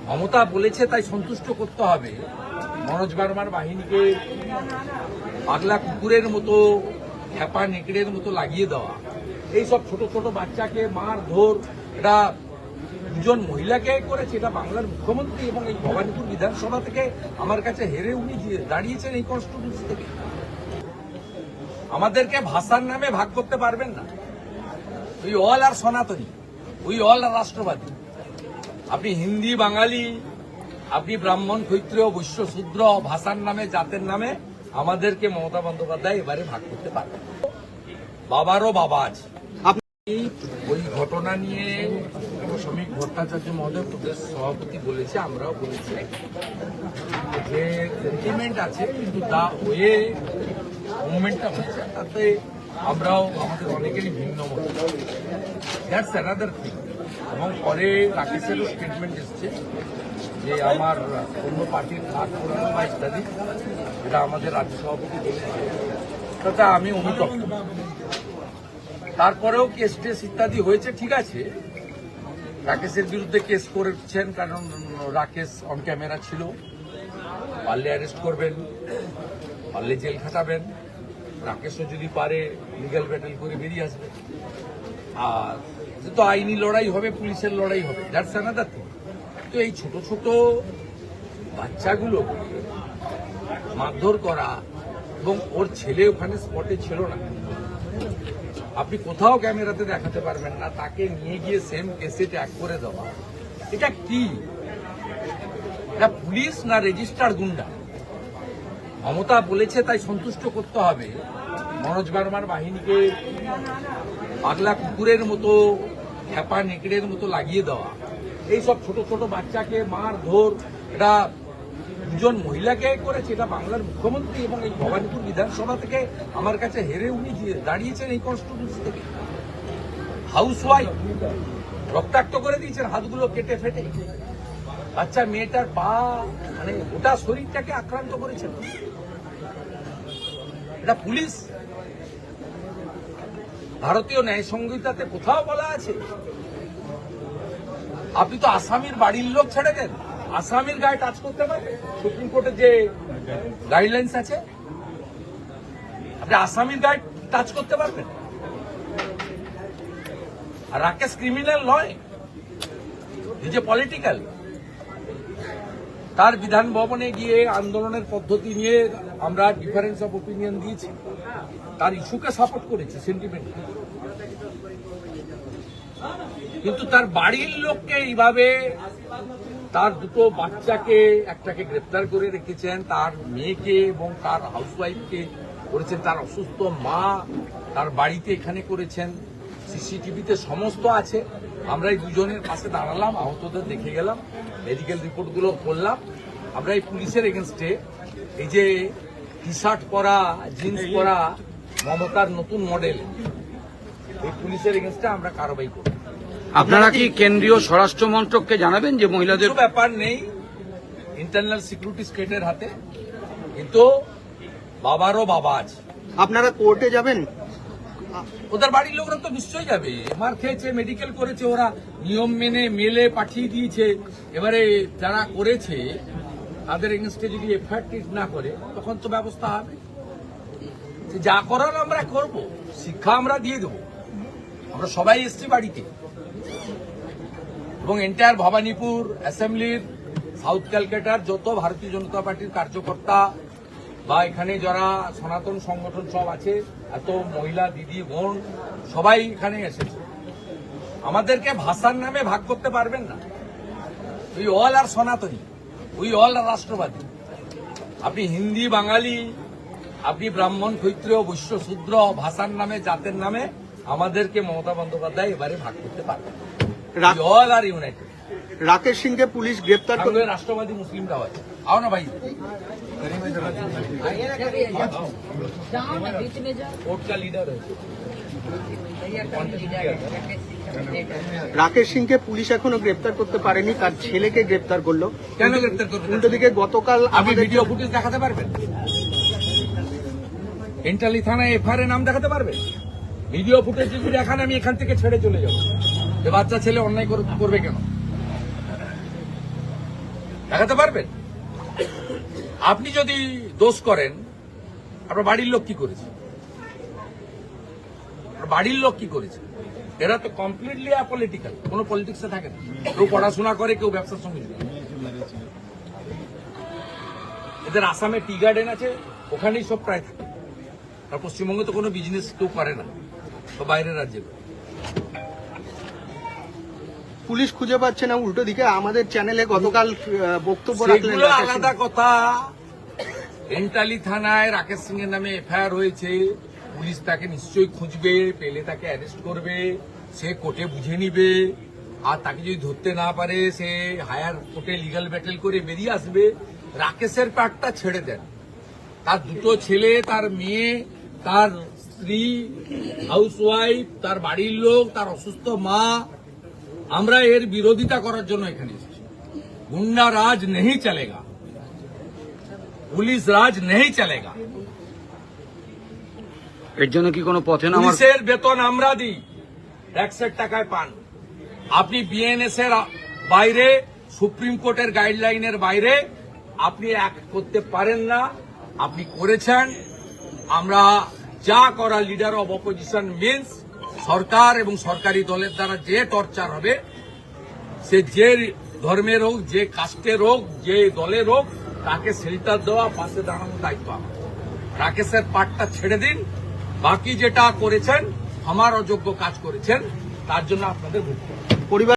মমতা বলেছে তাই সন্তুষ্ট করতে হবে। মনোজ বার্মার বাহিনীকে পাগলা কুকুরের মতো খেপা নেকড়ের মতো লাগিয়ে দেওয়া, এইসব ছোট ছোট বাচ্চাকে মার ধর, এটা দুজন মহিলাকে করেছে। এটা বাংলার মুখ্যমন্ত্রী এবং এই ভবানীপুর বিধানসভা থেকে আমার কাছে হেরে উনি দাঁড়িয়েছেন এই কনস্টিটিউন্সি থেকে। আমাদেরকে ভাষার নামে ভাগ করতে পারবেন না। উই অল আর সনাতনী, উই অল আর রাষ্ট্রবাদী। আপনি হিন্দি, বাঙালি, আপনি ব্রাহ্মণ, ক্ষত্রিয়, বৈশ্য, শূদ্র, ভাষার নামে, জাতের নামে আমাদেরকে মমতা বন্দ্যোপাধ্যায় এবারে ভাগ করতে পারবেন। বাবারও বাবা আছে। ওই ঘটনা নিয়ে শ্রমিক ভট্টাচার্য মহোদয় প্রদেশ সভাপতি বলেছে, আমরাও বলেছি যে সেন্টিমেন্ট আছে, কিন্তু দা ওয়ে মুভমেন্টটা হয়েছে তাতে আমরাও আমাদের অনেকেরই ভিন্ন মত। That's another thing. এবং পরে রাকেশেরও স্টেটমেন্ট এসছে যে আমার অন্য পার্টির কাজ করানো বা ইত্যাদি, এটা আমাদের রাজ্য সভাপতি বলেছে, তাতে আমি অনুতপ্ত। তারপরেও কেস টেস ইত্যাদি হয়েছে, ঠিক আছে। রাকেশের বিরুদ্ধে কেস করেছেন কারণ রাকেশ অন ক্যামেরা ছিল, পারলে অ্যারেস্ট করবেন, পারলে জেল খাটাবেন। রাকেশও যদি পারে লিগ্যাল ব্যাটেল করে বেরিয়ে আসবে। আর তো আইনি লড়াই হবে, পুলিশের লড়াই হবে, দ্যাটস অ্যানাদার থিং। তো এই ছোট ছোট বাচ্চাগুলো মারধর করা, এবং ওর ছেলে ওখানে স্পটে ছিল না, আপনি কোথাও ক্যামেরাতে দেখাতে পারবেন না, তাকে নিয়ে গিয়ে সেম কেসে ট্যাগ করে দেওয়া, এটা কি? এটা পুলিশ না রেজিস্টার্ড গুন্ডা? মমতা বলেছে তাই সন্তুষ্ট করতে হবে। মনোজ বার্মার বাহিনীকে পাগলা কুকুরের মতো খেপা নেকড়ের মতো লাগিয়ে দেওয়া, এইসব ছোট ছোট বাচ্চাকে মার ধর, এটা দুজন মহিলাকে করেছে। এটা বাংলার মুখ্যমন্ত্রী এবং এই ভবানীপুর বিধানসভা থেকে আমার কাছে হেরে উনি দাঁড়িয়েছেন এই কনস্টিটিউন্সি থেকে। হাউস ওয়াইফ রক্তাক্ত করে দিয়েছেন, হাতগুলো কেটে ফেটে। বাচ্চা মেয়েটার পা, মানে গোটা শরীরটাকে আক্রান্ত করেছেন। এটা পুলিশ? ভারতীয় ন্যায় সংহিতাতে কোথাও বলা আছে? আপনি তো আসামির বাড়ির লোক ছেড়ে দেন, আসামির গায়ে টাচ করতে পারবে? সুপ্রিম কোর্টের যে গাইডলাইন্স আছে, আপনি আসামির গায়ে টাচ করতে পারবেন? আর রাকেশ ক্রিমিনাল নয়, এই যে পলিটিক্যাল। তার বিধান ভবনে গিয়ে আন্দোলনের পদ্ধতি নিয়ে আমরা ডিফারেন্স অফ ওপিনিয়ন দিয়েছি, তার ইস্যুকে সাপোর্ট করেছি সেন্টিমেন্ট, কিন্তু তার বাড়ির লোককে এইভাবে, তার দুটো বাচ্চাকে, একটাকে গ্রেপ্তার করে রেখেছেন, তার মেয়েকে এবং তার হাউসওয়াইফকে করেছেন, তার অসুস্থ মা তার বাড়িতে এখানে করেছেন। সিসিটিভিতে সমস্ত আছে। আমরা এই দুজনের পাশে দাঁড়ালাম, আহতদের দেখে গেলাম, মেডিকেল রিপোর্টগুলো করলাম। আমরা এই পুলিশের এগেনস্টে, এই যে টি শার্ট পরা, জিন্স পরা মমতার নতুন মডেল, এই পুলিশের এগেনস্টে আমরা কারবাই করব। আপনারা কি কেন্দ্রীয় স্বরাষ্ট্র মন্ত্রককে জানাবেন যে মহিলাদের? ব্যাপার নেই, ইন্টারনাল সিকিউরিটি স্টেটের হাতে, কিন্তু বাবারও বাবা আছে। আপনারা কোর্টে যাবেন? ওদের বাড়ির লোকরা তো নিশ্চয়ই যাবে। মার খেয়েছে, মেডিকেল করেছে, ওরা নিয়ম মেনে মেলে পাঠিয়ে দিয়েছে। এবারে যারা করেছে তাদের এগেনস্টে যদি এফআইআর না করে, তখন তো ব্যবস্থা হবে। যা করার আমরা করব, শিক্ষা আমরা দিয়ে দেবো। আমরা সবাই এসছি বাড়িতে, এবং এন্টায়ার ভবানীপুর অ্যাসেম্বলির, সাউথ ক্যালকাটার যত ভারতীয় জনতা পার্টির কার্যকর্তা বা এখানে যারা সনাতন সংগঠন সব আছে, এত মহিলা দিদি বোন সবাই এখানে এসেছে। আমাদেরকে ভাষার নামে ভাগ করতে পারবেন না। উই অল আর সনাতনী, উই অল আর রাষ্ট্রবাদী। আপনি হিন্দি, বাঙালি, আপনি ব্রাহ্মণ, ক্ষত্রিয়, বৈশ্য, শূদ্র, ভাষার নামে, জাতের নামে আমাদেরকে মমতা বন্দ্যোপাধ্যায় এবারে ভাগ করতে পারবেন। We all are united. Rakesh সিংকে পুলিশ গ্রেপ্তার করে, রাষ্ট্রবাদী মুসলিমরাও আছে। आओ ना भाई, कोर्ट का लीडर है। রাকেশ সিংকে পুলিশ এখনো গ্রেপ্তার করতে পারেনি, তার ছেলেকে গ্রেপ্তার করলো। কেন গ্রেপ্তার করবে? উল্টো দিকে গতকাল আপনি ভিডিও ফুটেজ দেখাতে পারবেন? এন্টালি থানায় এফআইআর নাম দেখাতে পারবেন? ভিডিও ফুটেজ যদি দেখান, আমি এখান থেকে ছেড়ে চলে যাবো। বাচ্চা ছেলে অন্যায় করবে কেন? দেখাতে পারবেন? আপনি যদি দোষ করেন, আপনার বাড়ির লোক কি করেছে? আপনার বাড়ির লোক কি করেছে? এরা তো কমপ্লিটলি অপলিটিক্যাল, কোনো পলিটিক্সে থাকে না। কেউ পড়াশোনা করে, কেউ ব্যবসার সঙ্গে যুক্ত। এদের আসামে টি গার্ডেন আছে, ওখানেই সব প্রায় থাকে। আর পশ্চিমবঙ্গে তো কোনো বিজনেস কেউ করে না, তো বাইরের রাজ্যে করে। পুলিশ খুঁজে পাচ্ছে না, উল্টো দিকে আমাদের চ্যানেলে গতকাল বক্তব্য রাখলেন সেগুলো রাকেশ সিং। আলাদা কথা। এন্টালি থানায় রাকেশ সিং এর নামে এফআইআর হয়েছে, পুলিশ তাকে নিশ্চয়ই খুঁজবে, পেলে তাকে অ্যারেস্ট করবে, সে কোর্টে বুঝে নিবে, আর তাকে যদি ধরতে না পারে সে হায়ার কোর্টে লিগ্যাল ব্যাটেল করে বেরিয়ে আসবে। রাকেশের পার্টটা ছেড়ে দেন। তার দুটো ছেলে, তার মেয়ে, তার স্ত্রী, হাউসওয়াইফ, তার বাড়ির লোক, তার অসুস্থ মা, আমরা এর বিরোধিতা করার জন্য এখানে এসেছি। গুন্ডা রাজ নেই চলেগা, পুলিশ রাজ নেই চলেগা। এর জন্য কি কোনো পথে নামার পুলিশের বেতন আমরা দিই, ট্যাক্সের টাকায় পান। আপনি বিএনএস এর বাইরে, সুপ্রিম কোর্টের গাইডলাইনের বাইরে আপনি অ্যাক্ট করতে পারেন না। আপনি করেছেন। আমরা যা করা লিডার অব অপোজিশন মিন্স সরকার এবং সরকারি দলের দ্বারা যে টর্চার হবে, সে যে ধর্মের হোক, যে কাস্টের হোক, যে দলের হোক, তাকে শেল্টার দেওয়া, পাশে দাঁড়ানোর দায়িত্ব আমার। রাকেশের পাটটা ছেড়ে দিন। বাকি যেটা করেছেন, আমার অযোগ্য কাজ করেছেন, তার জন্য আপনাদের ভুগতে হবে। পরিবার